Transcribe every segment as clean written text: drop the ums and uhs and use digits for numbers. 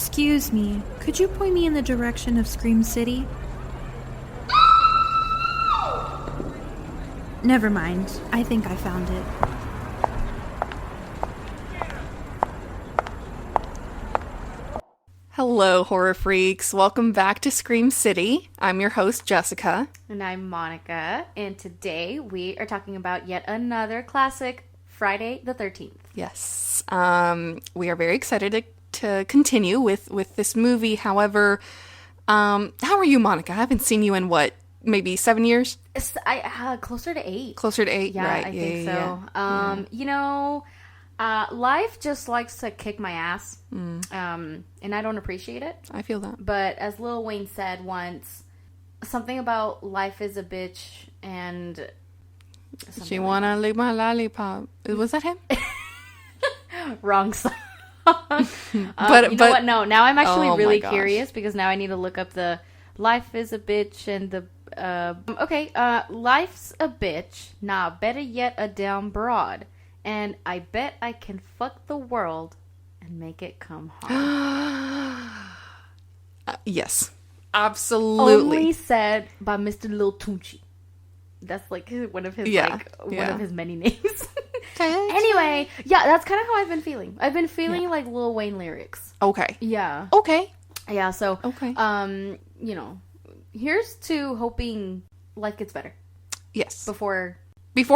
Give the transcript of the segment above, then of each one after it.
Excuse me, could you point me in the direction of ScreamCity? Never mind, I think I found it. Hello, horror freaks. Welcome back to ScreamCity. I'm your host, Jessica. And I'm Monica. And today we are talking about yet another classic, Friday the 13th. Yes. We are very excited to continue with this movie. However, how are you, Monica? I haven't seen you in maybe 7 years? Closer to 8. Closer to 8, yeah, right. I think so. You know, life just likes to kick my ass. And I don't appreciate it. I feel that. But as Lil Wayne said once, something about life is a bitch and... She wanna lick my lollipop. Was that him? Wrong song. You know what? No, now I'm actually really curious because now I need to look up the life is a bitch and the life's a bitch. Nah, better yet, a damn broad. And I bet I can fuck the world and make it come home. Yes, absolutely. Only said by Mr. Lil Tunchi. That's like one of his one of his many names. Anyway, yeah, that's kind of how I've been feeling. I've been feeling like Lil Wayne lyrics. Okay. Yeah. Okay. Yeah. So. Okay. You know, here's to hoping life gets better. Yes. Before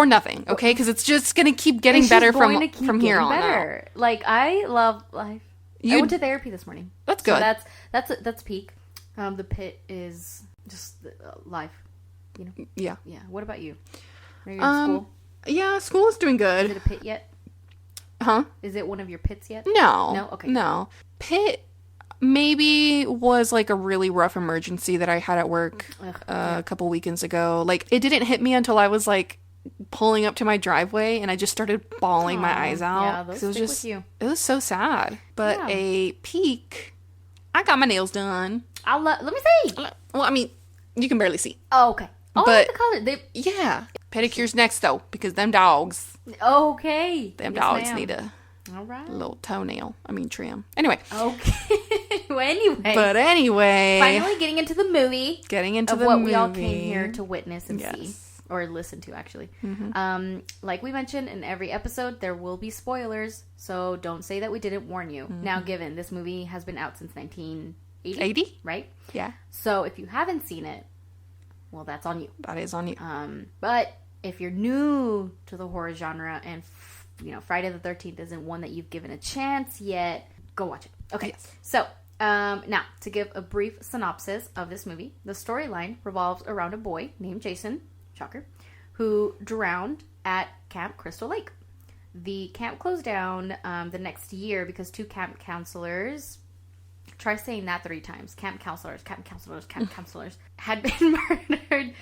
nothing, okay? Because it's just gonna keep getting better from here on out. Like, I love life. I went to therapy this morning. That's good. So that's peak. The pit is just life. You know? Yeah. Yeah. What about you? Are you in school? Yeah, school is doing good. Is it a pit yet? Huh? Is it one of your pits yet? No. No? Okay. No. Pit maybe was like a really rough emergency that I had at work a couple weekends ago. Like, it didn't hit me until I was like pulling up to my driveway and I just started bawling my eyes out. Yeah, those stick with you. It was so sad. But a peak, I got my nails done. Let me see. Well, I mean, you can barely see. Oh, okay. Oh, but, I like the color. Yeah. Pedicure's next, though, because them dogs. Okay. Them dogs need a all right. little trim. Anyway. Okay. But anyway. Finally getting into the movie. What we all came here to witness and see. Or listen to, actually. Mm-hmm. Like we mentioned in every episode, there will be spoilers. So don't say that we didn't warn you. Mm-hmm. Now, given this movie has been out since 1980. 80? Right? Yeah. So if you haven't seen it, well, that's on you. That is on you. But if you're new to the horror genre and, Friday the 13th isn't one that you've given a chance yet, go watch it. Okay. Yes. So, now, to give a brief synopsis of this movie, the storyline revolves around a boy named Jason, shocker, who drowned at Camp Crystal Lake. The camp closed down the next year because two camp counselors... Try saying that 3 times. Camp counselors had been murdered.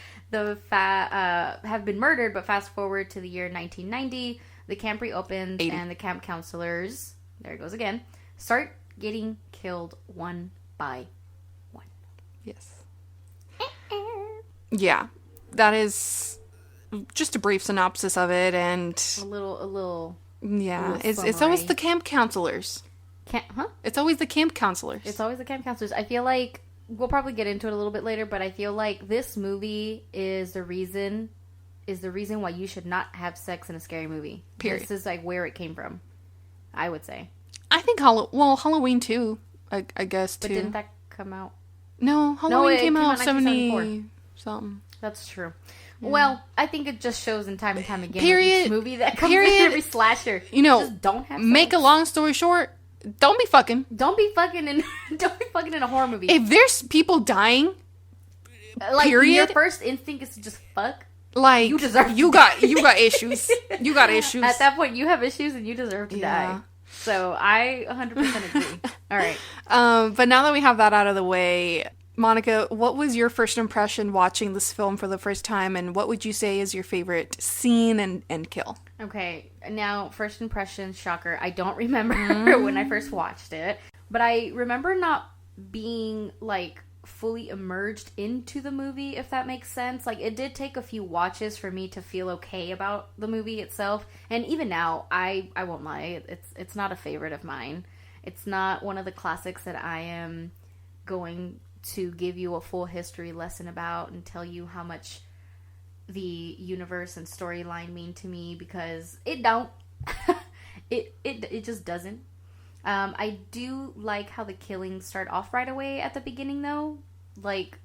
Have been murdered, but fast forward to the year 1990, the camp reopens 80. And the camp counselors, there it goes again, start getting killed one by one. Yes. Yeah, that is just a brief synopsis of it, and a little. Yeah, it's always the camp counselors. It's always the camp counselors. It's always the camp counselors. I feel like we'll probably get into it a little bit later, but I feel like this movie is the reason why you should not have sex in a scary movie. Period. This is like where it came from, I would say. I think Halloween too. I guess too. But didn't that come out? No, Halloween came out 70 something. That's true. Yeah. Well, I think it just shows in time and time again. Period. Each movie that comes in every slasher. Just don't have sex. Make a long story short. Don't be fucking. Don't be fucking in a horror movie. If there's people dying, period, your first instinct is to just fuck. Like, you deserve. You got issues. You got issues. At that point, you have issues and you deserve to die. So I 100% agree. All right. But now that we have that out of the way, Monica, what was your first impression watching this film for the first time, and what would you say is your favorite scene and kill? Okay, now, first impression, shocker, I don't remember when I first watched it, but I remember not being, like, fully immersed into the movie, if that makes sense. Like, it did take a few watches for me to feel okay about the movie itself, and even now, I won't lie, it's not a favorite of mine. It's not one of the classics that I am going to give you a full history lesson about and tell you how much the universe and storyline mean to me, because it don't. it just doesn't. I do like how the killings start off right away at the beginning, though. Like,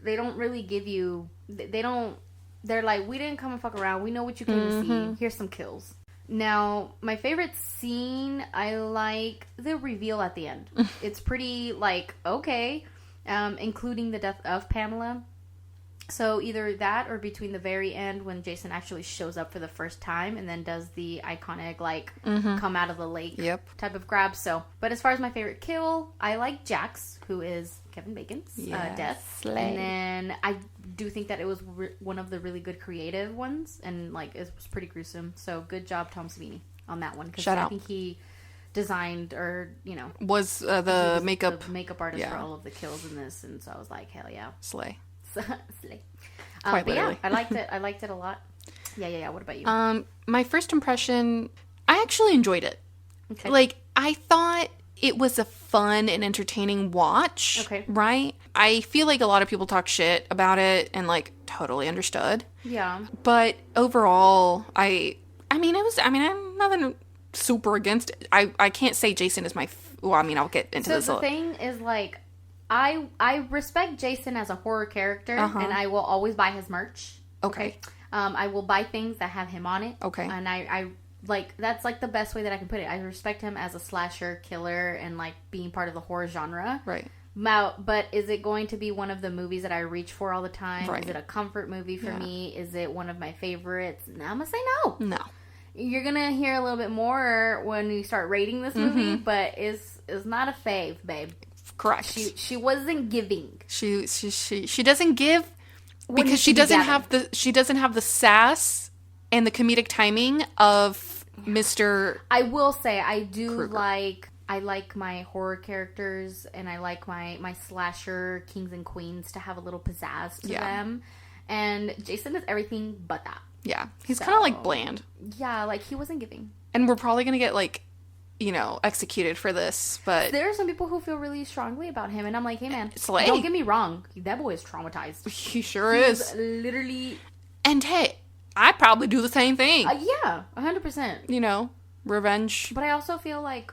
they don't really give you... They're like, we didn't come and fuck around. We know what you came to see. Here's some kills. Now, my favorite scene, I like the reveal at the end. It's pretty, like, okay. Including the death of Pamela. So either that or between the very end when Jason actually shows up for the first time and then does the iconic, like, come out of the lake type of grab. So, but as far as my favorite kill, I like Jax, who is Kevin Bacon's death. Slay. And then I do think that it was one of the really good creative ones, and, like, it was pretty gruesome. So good job, Tom Savini, on that one. Because I think he designed, or, you know, was the makeup artist for all of the kills in this. And so I was like, hell yeah. Slay. Slay. Quite but literally. yeah, I liked it a lot. Yeah. What about you? My first impression, I actually enjoyed it. Okay. Like, I thought it was a fun and entertaining watch. Okay. Right? I feel like a lot of people talk shit about it and, like, totally understood. Yeah. But overall, I'm nothing super against it. I can't say Jason is I'll get into this. So the thing is, like, I respect Jason as a horror character, and I will always buy his merch. Okay. I will buy things that have him on it. Okay. And I like, that's, like, the best way that I can put it. I respect him as a slasher killer and, like, being part of the horror genre. Right. Now, but is it going to be one of the movies that I reach for all the time? Right. Is it a comfort movie for me? Is it one of my favorites? I'm going to say no. No. You're going to hear a little bit more when we start rating this movie, but it's not a fave, babe. Correct. She wasn't giving. She doesn't give because she doesn't have the sass and the comedic timing of Mr. I will say I do Krueger. I like my horror characters, and I like my slasher kings and queens to have a little pizzazz to them. And Jason is everything but that. Yeah. He's kind of like bland. Yeah, like, he wasn't giving. And we're probably going to get, like, you know, executed for this, but there are some people who feel really strongly about him, and I'm like, hey man, Slay. Don't get me wrong, that boy is traumatized. He sure is. Literally. And hey, I probably do the same thing. Yeah, 100%. You know, revenge. But I also feel like,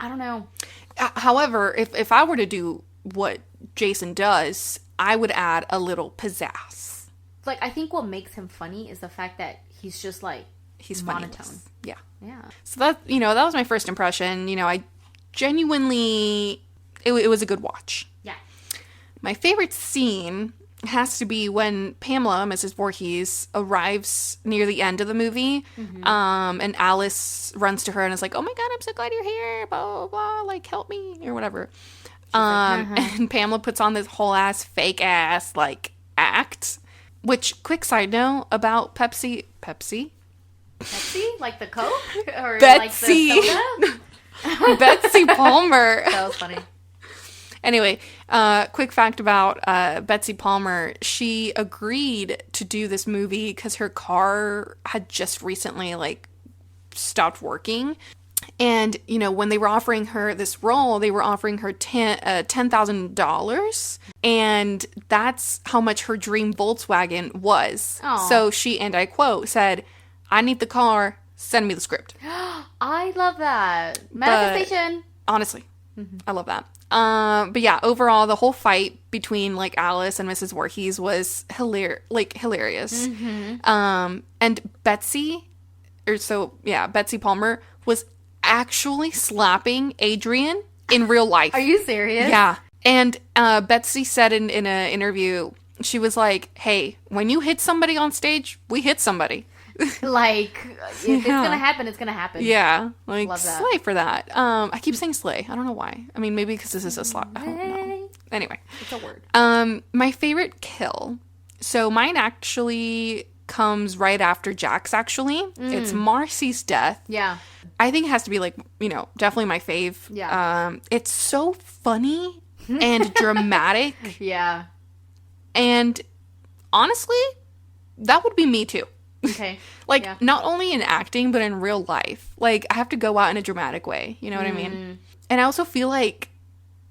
I don't know. However, if I were to do what Jason does, I would add a little pizzazz. Like, I think what makes him funny is the fact that he's just, like, he's monotone. Funny. Yeah. Yeah. So that was my first impression. You know, I genuinely, it was a good watch. Yeah. My favorite scene has to be when Pamela, Mrs. Voorhees, arrives near the end of the movie, and Alice runs to her and is like, "Oh my God, I'm so glad you're here, blah, blah, blah, like, help me," or whatever. And Pamela puts on this whole ass, fake ass, like, act, which, quick side note about Pepsi? Pepsi? Like the Coke? Or Betsy. like the soda? Betsy Palmer. That was funny. Anyway, quick fact about Betsy Palmer. She agreed to do this movie because her car had just recently, like, stopped working. And, you know, when they were offering her this role, they were offering her $10,000. And that's how much her dream Volkswagen was. Aww. So she, and I quote, said, "I need the car, send me the script." I love that. Manifestation. Honestly, I love that. But yeah, overall, the whole fight between, like, Alice and Mrs. Voorhees was hilarious. And Betsy Palmer was actually slapping Adrian in real life. Are you serious? Yeah. And Betsy said in an interview, she was like, "Hey, when you hit somebody on stage, we hit somebody." Like, if it's gonna happen, it's gonna happen. Yeah, like, Love that. slay for that. I keep saying slay. I don't know why. I mean, maybe because this is a slap. I don't know. Anyway, it's a word. My favorite kill. So mine actually comes right after Jack's. Actually, it's Marcy's death. Yeah, I think it has to be, like, you know, definitely my fave. Yeah. It's so funny and dramatic. Yeah. And honestly, that would be me too. Okay. Like, Yeah. not only in acting, but in real life. Like, I have to go out in a dramatic way. You know what I mean? And I also feel like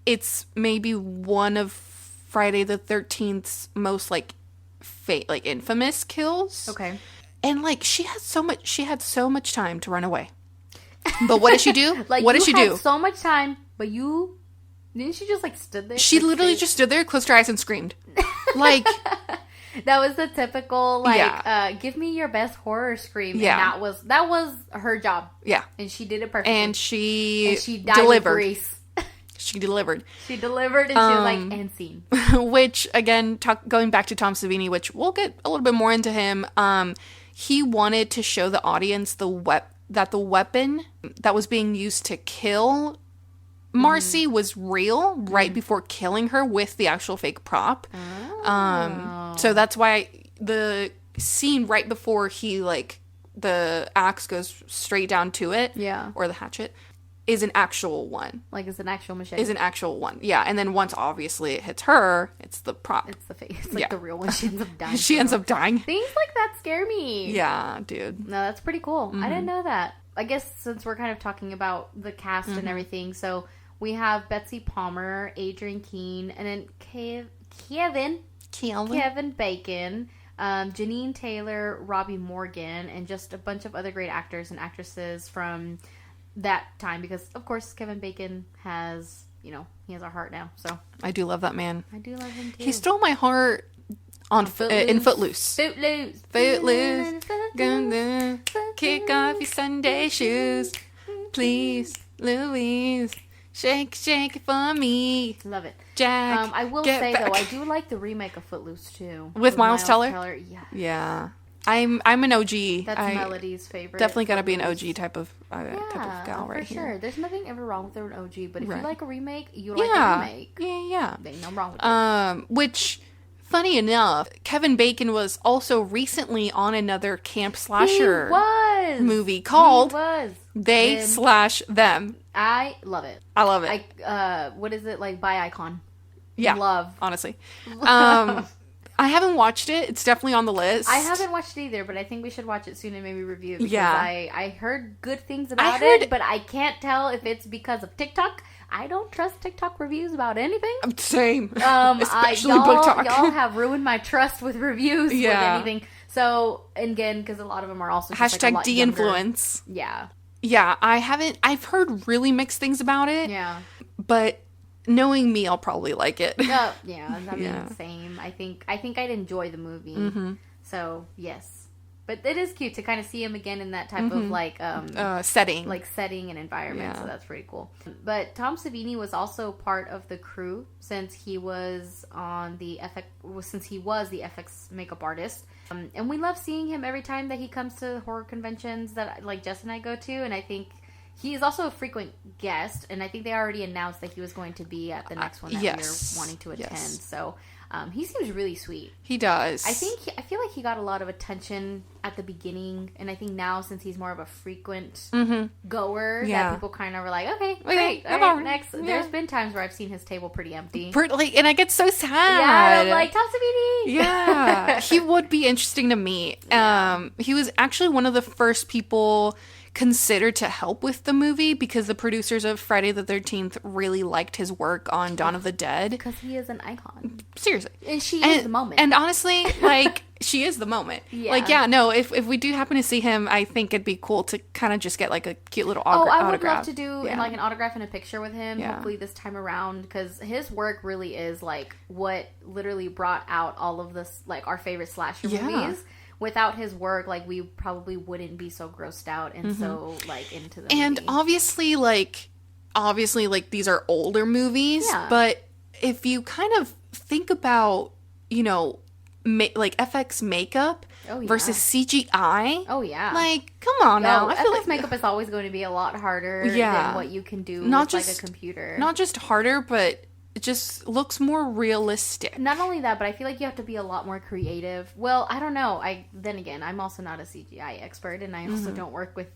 it's maybe one of Friday the 13th's most, like, like, infamous kills. Okay. And, like, she had so much time to run away. But what did she do? Like, what did she had do? so much time, but didn't she just, like, stood there? She like, literally just stood there, closed her eyes, and screamed. Like, that was the typical, like, Yeah. give me your best horror scream. Yeah. And that was her job. yeah. And she did it perfectly. And she died delivered. with grace. She delivered. She delivered, and she was like, end scene. Which, again, going back to Tom Savini, which we'll get a little bit more into him, he wanted to show the audience that the weapon that was being used to kill Marcy was real right before killing her with the actual fake prop. So that's why the scene right before the axe goes straight down to it, Yeah. or the hatchet, is an actual one. Like, it's an actual machete. Yeah. And then once obviously it hits her, it's the prop. It's the face. It's like Yeah. the real one. She ends up dying. She ends up dying. Things like that scare me. Yeah, dude. No, that's pretty cool. I didn't know that. I guess since we're kind of talking about the cast and everything, so we have Betsy Palmer, Adrian Keene, and then Kevin Bacon, Janine Taylor, Robbie Morgan, and just a bunch of other great actors and actresses from that time. Because, of course, Kevin Bacon has, he has our heart now. So I do love that man. I do love him too. He stole my heart in Footloose. Footloose. Gonna kick off your Sunday shoes. Please, Louise. Shake it for me. Love it. Jack. I will get say, back. though, I do like the remake of Footloose, too. With Miles Teller? Yeah. Yeah. I'm an OG. That's Melody's favorite. Definitely gotta be an Footloose. OG type of gal right for here. sure. There's nothing ever wrong with an OG, but if Right. you like a remake, you like a remake. Yeah. There's no wrong with it. Which, funny enough, Kevin Bacon was also recently on another camp slasher He was. movie called He was. They Them. Slash Them. I love it. I love it. What is it, like, by Icon? Yeah. Love. Honestly. I haven't watched it. It's definitely on the list. I haven't watched it either, but I think we should watch it soon and maybe review it. Because Yeah. I heard good things about it, but I can't tell if it's because of TikTok. I don't trust TikTok reviews about anything. Same. Especially book talk. Y'all have ruined my trust with reviews with Yeah. anything. So, and again, because a lot of them are also just Hashtag like a lot de-influence. younger. Yeah. Yeah, I've heard really mixed things about it. Yeah. But knowing me, I'll probably like it. Yeah. I mean, Yeah. same. I think I'd enjoy the movie. Mm-hmm. So, yes. But it is cute to kind of see him again in that type of like setting. like setting and environment. Yeah. So that's pretty cool. But Tom Savini was also part of the crew since he was the FX makeup artist. And we love seeing him every time that he comes to horror conventions that like Jess and I go to. And I think he is also a frequent guest. And I think they already announced that he was going to be at the next one that we're wanting to attend. Yes. So he seems really sweet. He does. I feel like he got a lot of attention at the beginning, and I think now since he's more of a frequent goer, that people kind of were like, okay, great, all right, next. Yeah. There's been times where I've seen his table pretty empty. And I get so sad. Yeah, I'm like, Tom Savini. Yeah, he would be interesting to meet. He was actually one of the first people considered to help with the movie because the producers of Friday the 13th really liked his work on Dawn of the Dead. Because he is an icon. Seriously. And she is the moment. And honestly, like, she is the moment. Yeah. Like, yeah, no, if we do happen to see him, I think it'd be cool to kind of just get, like, a cute little I would autograph. love to do like an autograph and a picture with him, Yeah. hopefully this time around, because his work really is, like, what literally brought out all of this, like, our favorite slasher movies. Without his work, like, we probably wouldn't be so grossed out and so, like, into the And movie. obviously, these are older movies, but if you kind of think about, like, FX makeup versus CGI. Oh, yeah. Like, come on now. I feel FX like makeup is always going to be a lot harder than what you can do with, like, a computer. Not just harder, but it just looks more realistic. Not only that, but I feel like you have to be a lot more creative. Well, I don't know. Then again, I'm also not a CGI expert, and I also don't work with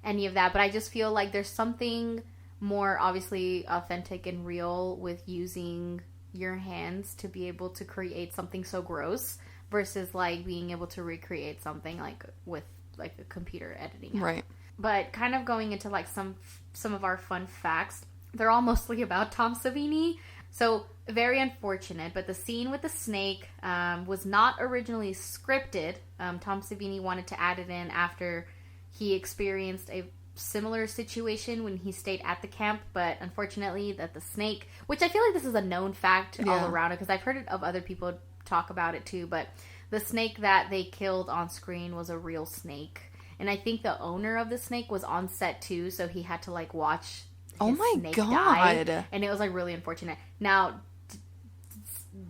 any of that. But I just feel like there's something more obviously authentic and real with using your hands to be able to create something so gross. versus like being able to recreate something like with like a computer editing. Right. But kind of going into like some of our fun facts, they're all mostly about Tom Savini. So very unfortunate, but the scene with the snake was not originally scripted. Tom Savini wanted to add it in after he experienced a similar situation when he stayed at the camp, but unfortunately that the snake, which I feel like this is a known fact all around it, because I've heard it of other people talk about it too, but the snake that they killed on screen was a real snake. And I think the owner of the snake was on set too, so he had to like watch his snake die. And it was like really unfortunate. Now,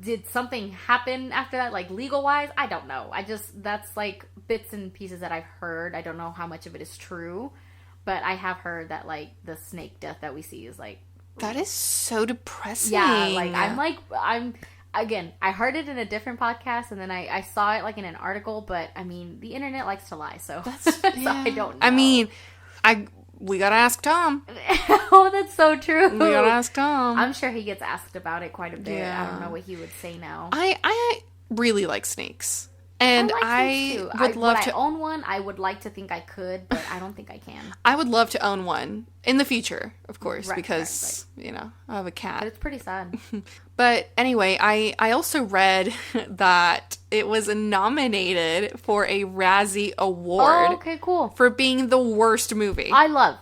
did something happen after that, like legal wise? I don't know. That's like bits and pieces that I've heard. I don't know how much of it is true, but I have heard that like the snake death that we see is like, that is so depressing. Yeah, like again, I heard it in a different podcast, and then I saw it like in an article, but I mean, the internet likes to lie, so, so I don't know. I mean, we gotta ask Tom. Oh, that's so true. We gotta ask Tom. I'm sure he gets asked about it quite a bit. Yeah. I don't know what he would say now. I really like snakes. And I would love to own one. I would like to think I could, but I don't think I can. I would love to own one in the future, of course, because, you know, I have a cat. But it's pretty sad. But anyway, I also read that it was nominated for a Razzie Award. Oh, okay, cool. For being the worst movie. I love,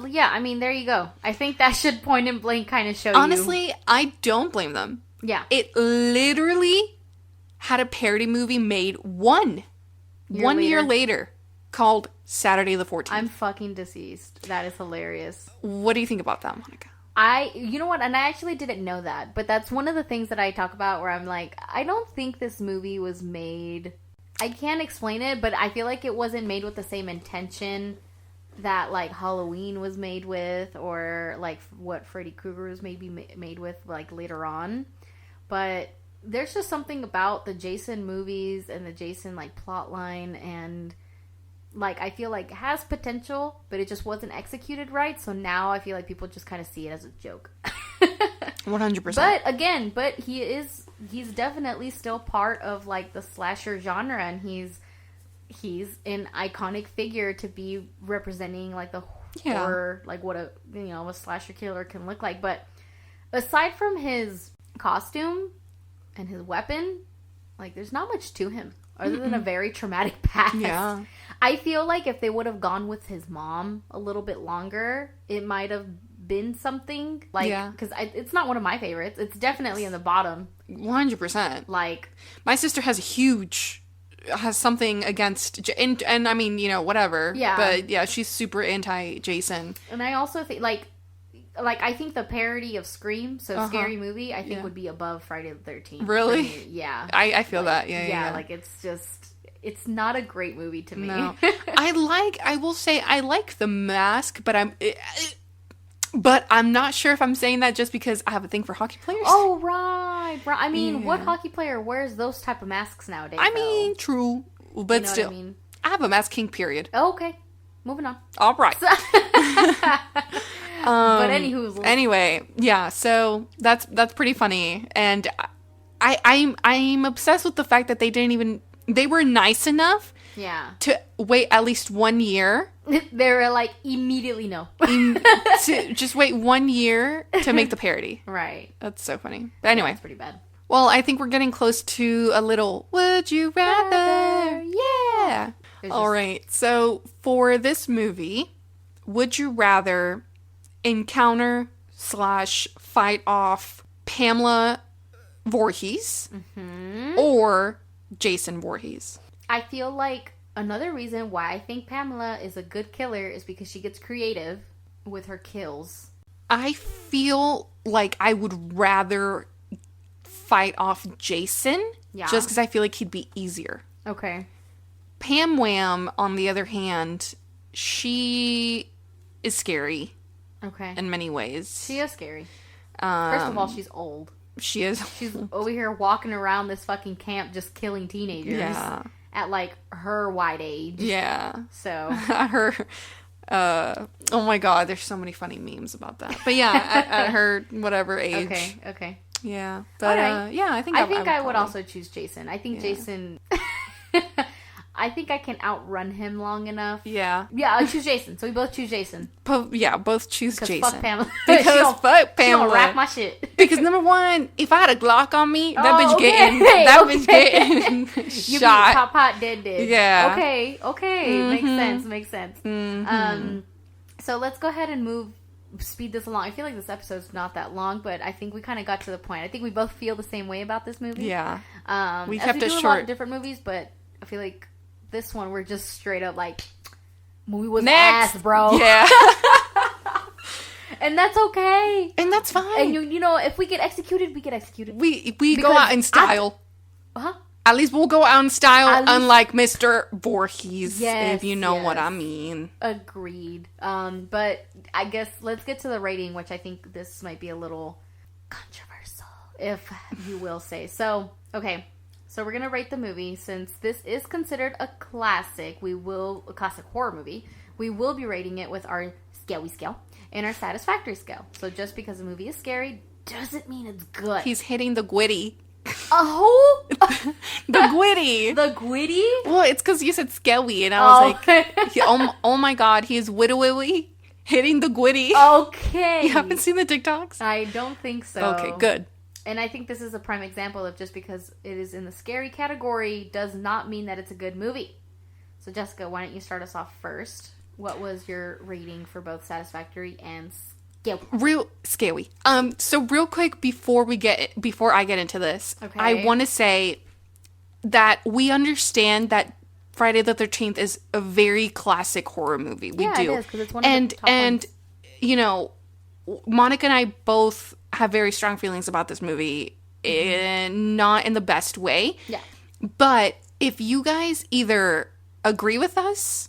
yeah, I mean, there you go. I think that should point and blank kind of show Honestly, I don't blame them. Yeah. It literally had a parody movie made one year later called Saturday the 14th. I'm fucking deceased. That is hilarious. What do you think about that, Monica? You know what, and I actually didn't know that, but that's one of the things that I talk about where I'm like, I don't think this movie was made, I can't explain it, but I feel like it wasn't made with the same intention that like Halloween was made with, or like what Freddy Krueger was maybe made with like later on. But there's just something about the Jason movies and the Jason like plot line, and like I feel like it has potential, but it just wasn't executed right. So now I feel like people just kind of see it as a joke. 100%. But again, he's definitely still part of like the slasher genre, and he's an iconic figure to be representing like the horror, like what a slasher killer can look like. But aside from his costume and his weapon, like there's not much to him other than a very traumatic past. Yeah. I feel like if they would have gone with his mom a little bit longer, it might have been something like, because it's not one of my favorites. It's definitely in the bottom. 100%. Like my sister has something against, and I mean, whatever. Yeah. But yeah, she's super anti-Jason. And I also think like I think the parody of Scream, so Scary Movie, I think would be above Friday the 13th. Really? Yeah. I feel that. Yeah, like it's just, it's not a great movie to me. No. I will say I like The Mask, but I'm not sure if I'm saying that just because I have a thing for hockey players. Oh, right. I mean, what hockey player wears those type of masks nowadays? I mean, true. But still, I have a mask king, period. Oh, okay. Moving on. All right. But anyway, yeah, so that's pretty funny. And I'm obsessed with the fact that they were nice enough to wait at least 1 year. They were like, immediately no. To just wait 1 year to make the parody. Right. That's so funny. But anyway. That's pretty bad. Well, I think we're getting close to a little Would You Rather? Yeah. All right. So for this movie, would you rather encounter / fight off Pamela Voorhees or Jason Voorhees? I feel like another reason why I think Pamela is a good killer is because she gets creative with her kills. I feel like I would rather fight off Jason just because I feel like he'd be easier. Okay. Pam Wham, on the other hand, she is scary. Okay. In many ways. She is scary. First of all, she's old. She is. She's over here walking around this fucking camp just killing teenagers. Yeah. At like her wide age. Yeah. So. Her. Oh my god, there's so many funny memes about that. But yeah, at her whatever age. Okay. Yeah. But, Alright. yeah, I think I think I would probably- also choose Jason. I think Jason... I think I can outrun him long enough. Yeah. Yeah, I'll choose Jason. So we both choose Jason. Both choose Because Jason. fuck Pamela. Because fuck She gonna Pamela. rack my shit. Because number one, if I had a Glock on me, that Oh, bitch okay. getting that Okay. bitch getting You shot. beat Pop dead. Yeah. Okay. Makes sense. So let's go ahead and speed this along. I feel like this episode's not that long, but I think we kind of got to the point. I think we both feel the same way about this movie. Yeah. We as kept we it do a lot short. of different movies, but I feel like this one we're just straight up like movie was Next. ass, bro. Yeah. And that's okay. And that's fine. And you know, if we get executed, we get executed. we go Because out in style. Huh? At least we'll go out in style, At least- unlike Mr. Voorhees, Yes, if you know what yes. I mean. Agreed. But I guess let's get to the rating, which I think this might be a little controversial, if you will say. So, okay. So we're going to rate the movie. Since this is considered a classic, a classic horror movie, we will be rating it with our scary scale and our satisfactory scale. So just because the movie is scary doesn't mean it's good. He's hitting the gwitty. Oh! The gwitty. The gwitty? Well, it's because you said skelly, and I was Oh. like, oh my god, he's widowy hitting the gwitty. Okay. You haven't seen the TikToks? I don't think so. Okay, good. And I think this is a prime example of just because it is in the scary category does not mean that it's a good movie. So Jessica, why don't you start us off first? What was your rating for both satisfactory and scary? Real scary. So real quick before I get into this, Okay. I want to say that we understand that Friday the 13th is a very classic horror movie. We Yeah, do. it is, 'cause it's one of the top ones. you know, Monica and I both have very strong feelings about this movie, and not in the best way. Yeah. But if you guys either agree with us,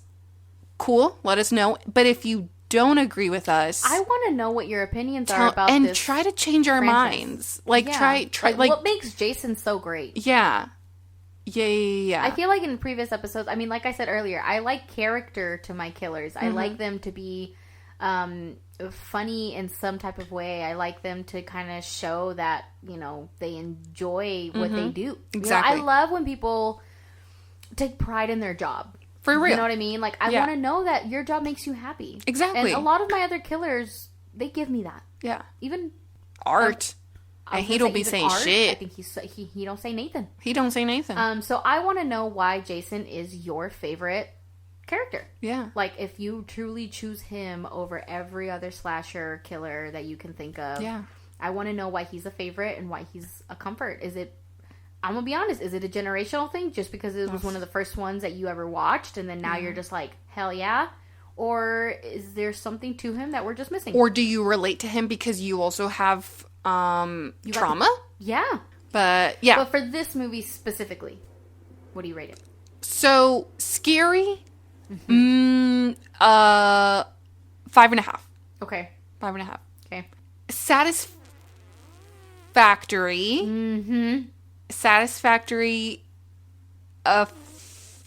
cool, let us know. But if you don't agree with us, I want to know what your opinions are about and this. try to change our franchise. minds. Like Yeah. try like what makes Jason so great? yeah. Yeah. I feel like in previous episodes, I mean, like I said earlier, I like character to my killers. I like them to be funny in some type of way. I like them to kind of show that, you know, they enjoy what they do. Exactly. You know, I love when people take pride in their job. For real. You know what I mean? Like, I Yeah. want to know that your job makes you happy. Exactly. And a lot of my other killers, they give me that. Yeah. Even Art. I was And he gonna don't be even saying Art, shit. I think he don't say Nathan. He don't say Nathan. So I want to know why Jason is your favorite character. yeah. Like, if you truly choose him over every other slasher killer that you can think of, Yeah. I want to know why he's a favorite and why he's a comfort. Is it, I'm going to be honest, is it a generational thing just because it was one of the first ones that you ever watched and then now you're just like, hell yeah? Or is there something to him that we're just missing? Or do you relate to him because you also have trauma? Yeah. But yeah. But for this movie specifically, what do you rate it? So scary. 5.5. Okay. 5.5. Okay. Satisfactory. Satisfactory. A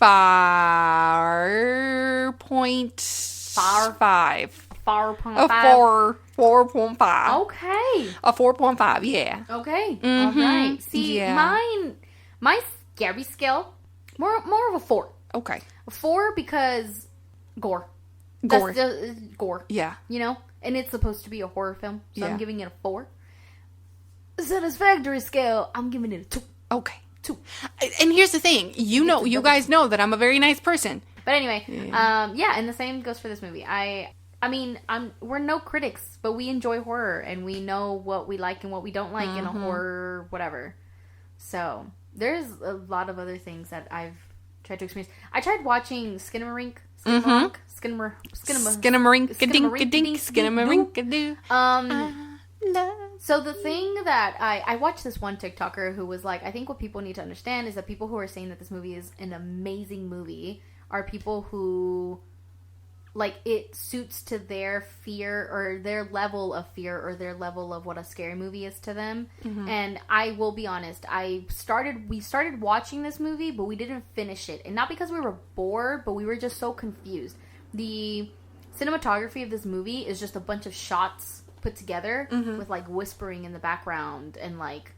4.5. 4.5. A 4.5. Okay. A 4.5. Yeah. Okay. All right. See, Yeah. my scary scale, more of a 4. Okay. A 4 because gore. Gore. That's just, gore. Yeah. You know? And it's supposed to be a horror film. So Yeah. I'm giving it a 4. Satisfactory scale, I'm giving it a 2. Okay. 2. And here's the thing. You guys know that I'm a very nice person. But anyway, yeah, and the same goes for this movie. I mean, we're no critics, but we enjoy horror and we know what we like and what we don't like in a horror whatever. So, there's a lot of other things that I've tried to experience. I tried watching Skinamarink. So the thing that I watched this one TikToker who was like, I think what people need to understand is that people who are saying that this movie is an amazing movie are people who, like, it suits to their fear or their level of fear or their level of what a scary movie is to them. And I will be honest, we started watching this movie, but we didn't finish it. And not because we were bored, but we were just so confused. The cinematography of this movie is just a bunch of shots put together with like whispering in the background and like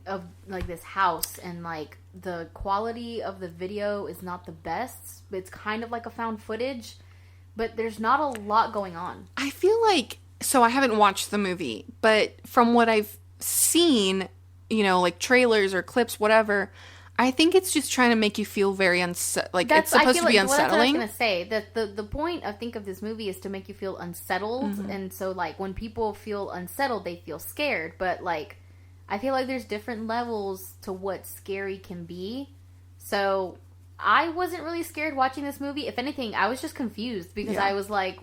of like this house, and like the quality of the video is not the best. It's kind of like a found footage, but there's not a lot going on. I feel like, so I haven't watched the movie, but from what I've seen, you know, like trailers or clips, whatever, I think it's just trying to make you feel very it's supposed to be unsettling. Well, that's what I was going to say. That the point, I think, of this movie is to make you feel unsettled. And so, like, when people feel unsettled, they feel scared. But, like, I feel like there's different levels to what scary can be. So, I wasn't really scared watching this movie. If anything, I was just confused because I was like,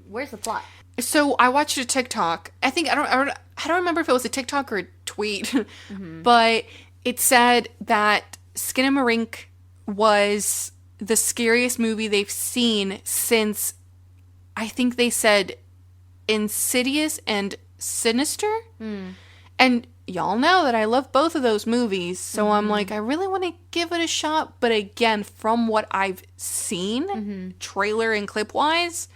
where's the plot? So, I watched a TikTok. I think, I don't remember if it was a TikTok or a tweet, but it said that Skinamarink was the scariest movie they've seen since, I think they said, Insidious and Sinister. And y'all know that I love both of those movies, so I'm like, I really want to give it a shot. But again, from what I've seen, trailer and clip-wise,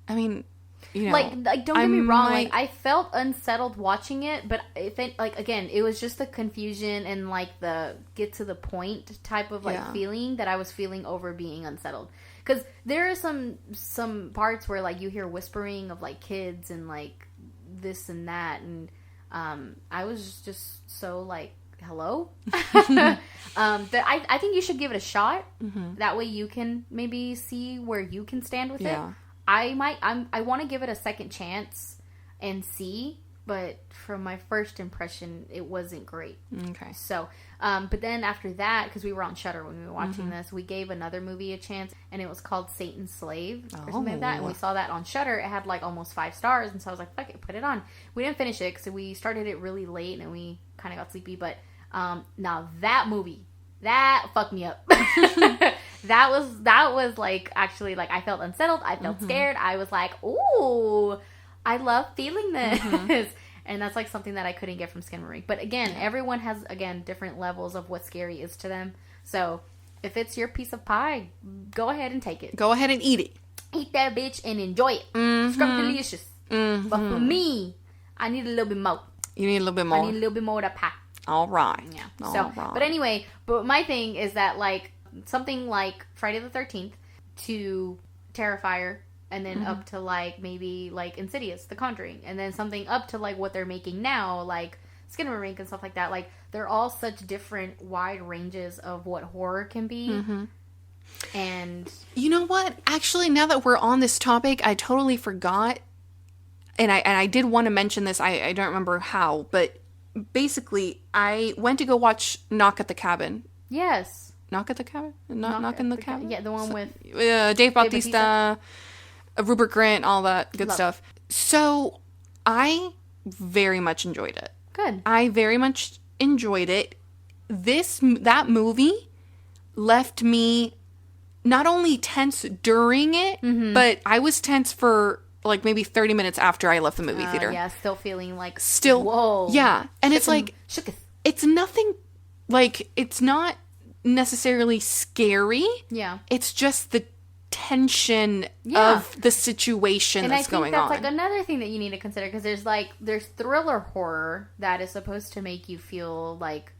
I mean, you know, like don't get me wrong, like I felt unsettled watching it, but again, it was just the confusion and like the get to the point type of like feeling that I was feeling over being unsettled. Because there are some parts where like you hear whispering of like kids and like this and that, and I was just so like, hello. That I think you should give it a shot. That way you can maybe see where you can stand with it. I want to give it a second chance and see, but from my first impression, it wasn't great. Okay. So, but then after that, because we were on Shudder when we were watching this, we gave another movie a chance, and it was called Satan's Slave or something like that. And we saw that on Shudder. It had like almost 5 stars, and so I was like, fuck it, put it on. We didn't finish it because we started it really late and we kind of got sleepy. But now that movie, that fucked me up. That was like, actually, like, I felt unsettled. I felt scared. I was like, ooh, I love feeling this. And that's like something that I couldn't get from Skinamarink. But again, everyone has, again, different levels of what scary is to them. So if it's your piece of pie, go ahead and take it. Go ahead and eat it. Eat that bitch and enjoy it. It's delicious. But for me, I need a little bit more. You need a little bit more. I need a little bit more of that pie. All right. Yeah. So, but anyway, but my thing is that like something like Friday the 13th to Terrifier, and then up to like maybe like Insidious, The Conjuring, and then something up to like what they're making now, like Skinamarink and stuff like that. Like they're all such different wide ranges of what horror can be. And you know what? Actually, now that we're on this topic, I totally forgot, and I did want to mention this. I don't remember how, but basically, I went to go watch Knock at the Cabin. Yes. Knock at the Cabin? Knock in the Cabin? Yeah, the one with Dave Bautista, Rupert Grint, all that good stuff. So, I very much enjoyed it. Good. I very much enjoyed it. That movie left me not only tense during it, but I was tense for like maybe 30 minutes after I left the movie theater. Yeah, still feeling like whoa. Yeah. And it's like it's nothing, like it's not necessarily scary. Yeah. It's just the tension of the situation that's going on. And I think that's like another thing that you need to consider, because there's thriller horror that is supposed to make you feel like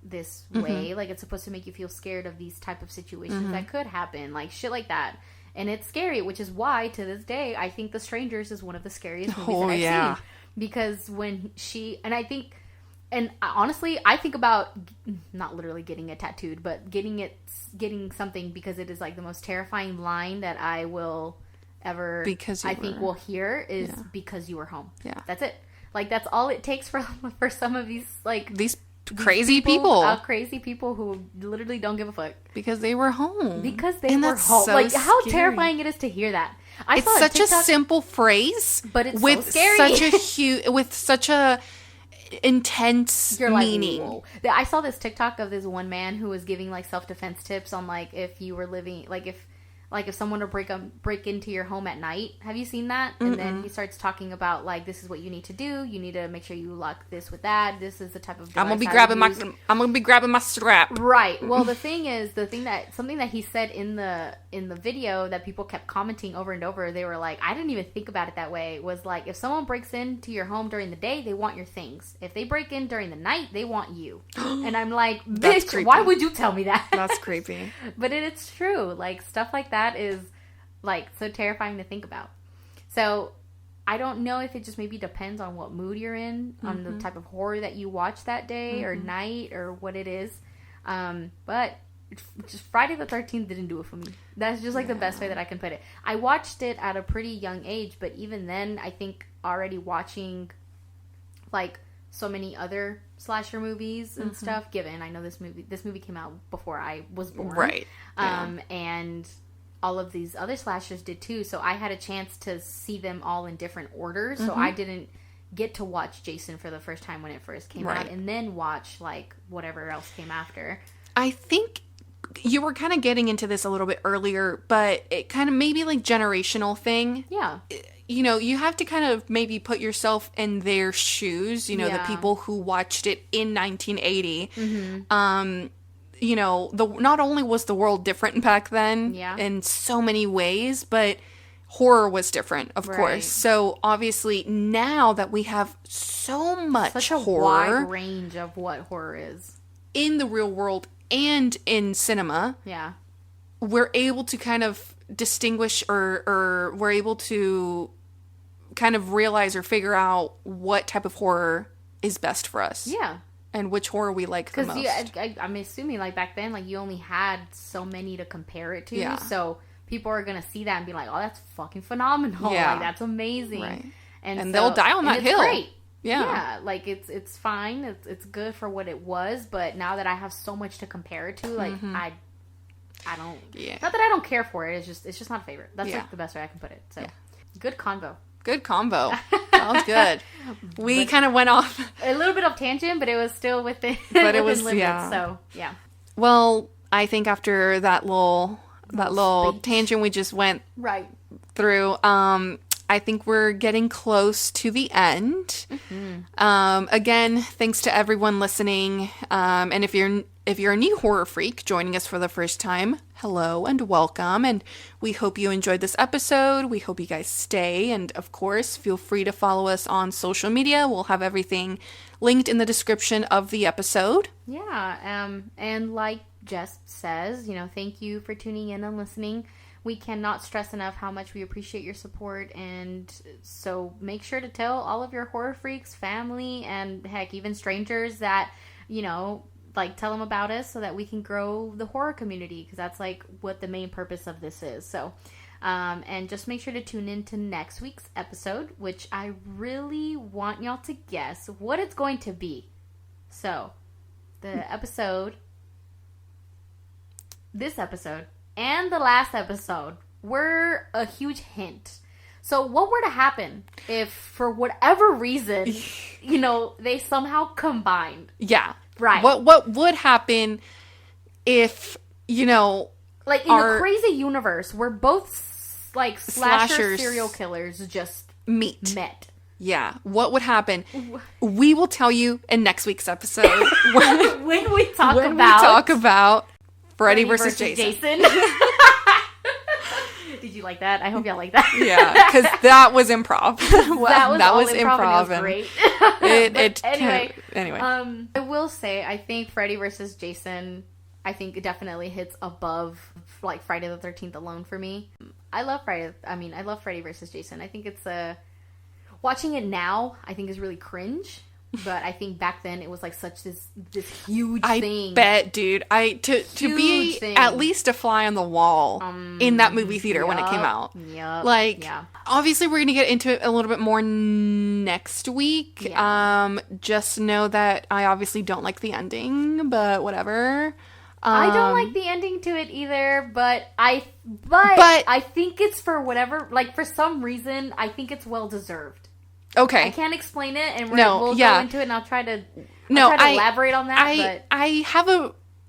this way, like it's supposed to make you feel scared of these type of situations that could happen, like shit like that. And it's scary, which is why, to this day, I think The Strangers is one of the scariest movies that I've seen. Because when I think, and honestly, I think about, not literally getting it tattooed, but getting something, because it is like the most terrifying line that I will ever, will hear is, because you were home. Yeah. That's it. Like, that's all it takes for some of these, like... These crazy people. Crazy people who literally don't give a fuck. Because they were home. Because they were home. So like, how terrifying it is to hear that. It's such a simple phrase, but it's with so scary. with such a intense meaning. Whoa. I saw this TikTok of this one man who was giving like self-defense tips on like if you were living, like if like if someone would break into your home at night. Have you seen that? And then he starts talking about like, this is what you need to do. You need to make sure you lock this with that. This is the type of device I'm gonna be grabbing my strap. Right. Well, the thing is, something that he said in the video that people kept commenting over and over, they were like, I didn't even think about it that way, was like, if someone breaks into your home during the day, they want your things. If they break in during the night, they want you. And I'm like, bitch, why would you tell me that? That's creepy. But it's true. Like, stuff like that is like so terrifying to think about. So I don't know if it just maybe depends on what mood you're in, on the type of horror that you watch that day or night or what it is. But just Friday the 13th didn't do it for me. That's just like the best way that I can put it. I watched it at a pretty young age, but even then, I think already watching like so many other slasher movies and stuff, given I know this movie came out before I was born. Right. And all of these other slashers did too, so I had a chance to see them all in different orders, so I didn't get to watch Jason for the first time when it first came out, and then watch like whatever else came after. I think you were kind of getting into this a little bit earlier, but it kind of maybe like generational thing. Yeah. You know, you have to kind of maybe put yourself in their shoes, you know, the people who watched it in 1980. You know, not only was the world different back then in so many ways, but horror was different, of course. So obviously now that we have so much such a horror, wide range of what horror is in the real world and in cinema, we're able to kind of distinguish or we're able to kind of realize or figure out what type of horror is best for us. Yeah. And which horror we like the most. Because I'm assuming, like, back then, like, you only had so many to compare it to. Yeah. So people are going to see that and be like, oh, that's fucking phenomenal. Yeah. Like, that's amazing. Right. And so, they'll die on that hill. Great. Yeah. Yeah. Like, it's fine. It's good for what it was. But now that I have so much to compare it to, like, I don't... Yeah. Not that I don't care for it. It's just not a favorite. That's, like, the best way I can put it. So, good convo. Good combo. Sounds good. We kind of went off a little bit of tangent, but it was still within. But it was limits, so yeah. Well, I think after that little tangent we just went through, I think we're getting close to the end. Again, thanks to everyone listening. And if you're a new horror freak joining us for the first time, hello and welcome. And we hope you enjoyed this episode. We hope you guys stay. And of course, feel free to follow us on social media. We'll have everything linked in the description of the episode. Yeah. And like Jess says, thank you for tuning in and listening. We cannot stress enough how much we appreciate your support, and so make sure to tell all of your horror freaks, family, and heck, even strangers that, like, tell them about us so that we can grow the horror community, because that's, like, what the main purpose of this is. So, and just make sure to tune in to next week's episode, which I really want y'all to guess what it's going to be. So, this episode, and the last episode were a huge hint. So what were to happen if, for whatever reason, they somehow combined? Yeah. Right. What would happen if, like, in a crazy universe where both, like, slashers, serial killers just met. Yeah. What would happen? We will tell you in next week's episode. when we talk about Freddy versus Jason. Did you like that? I hope y'all like that. Yeah, because that was improv. that was improv. And it was great. Anyway. I will say, I think Freddy versus Jason, I think it definitely hits above, like, Friday the 13th alone for me. I love Freddy versus Jason. I think it's watching it now, I think is really cringe. But I think back then it was like such this huge thing. I bet, dude. To be thing. At least a fly on the wall in that movie theater when it came out. Obviously we're going to get into it a little bit more next week. Yeah. Just know that I obviously don't like the ending, but whatever. I don't like the ending to it either, but I think it's for whatever, like, for some reason, I think it's well deserved. Okay. I can't explain it, and we'll go into it, and I'll try to elaborate on that. I have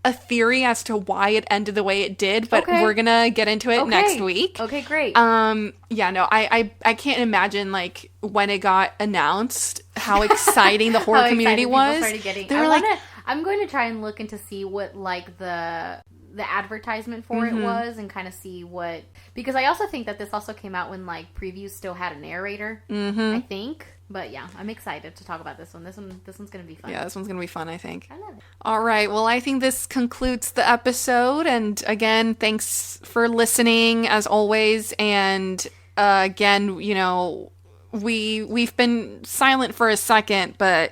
a theory as to why it ended the way it did, but Okay. we're gonna get into it next week. Okay, great. Yeah, no, I can't imagine like when it got announced how exciting the horror How community excited was. people started getting. They were like, I'm going to try and look into see what like the advertisement for it was, and kind of see what, because I also think that this also came out when like previews still had a narrator. I think. But yeah, I'm excited to talk about this one. This one's gonna be fun. Yeah, this one's gonna be fun, I think. I love it. All right, well, I think this concludes the episode, and again, thanks for listening as always. And again, you know, we've been silent for a second, but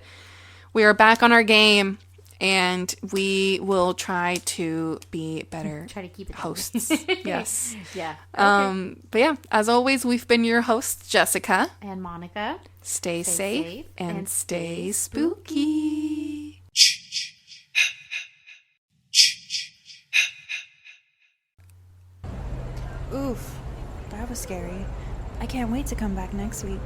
we are back on our game, and we will try to be better Try to keep it going. hosts. Yes. Yeah. Okay. But yeah, as always, we've been your hosts, Jessica. And Monica. Stay safe safe and and stay spooky. Oof, that was scary. I can't wait to come back next week.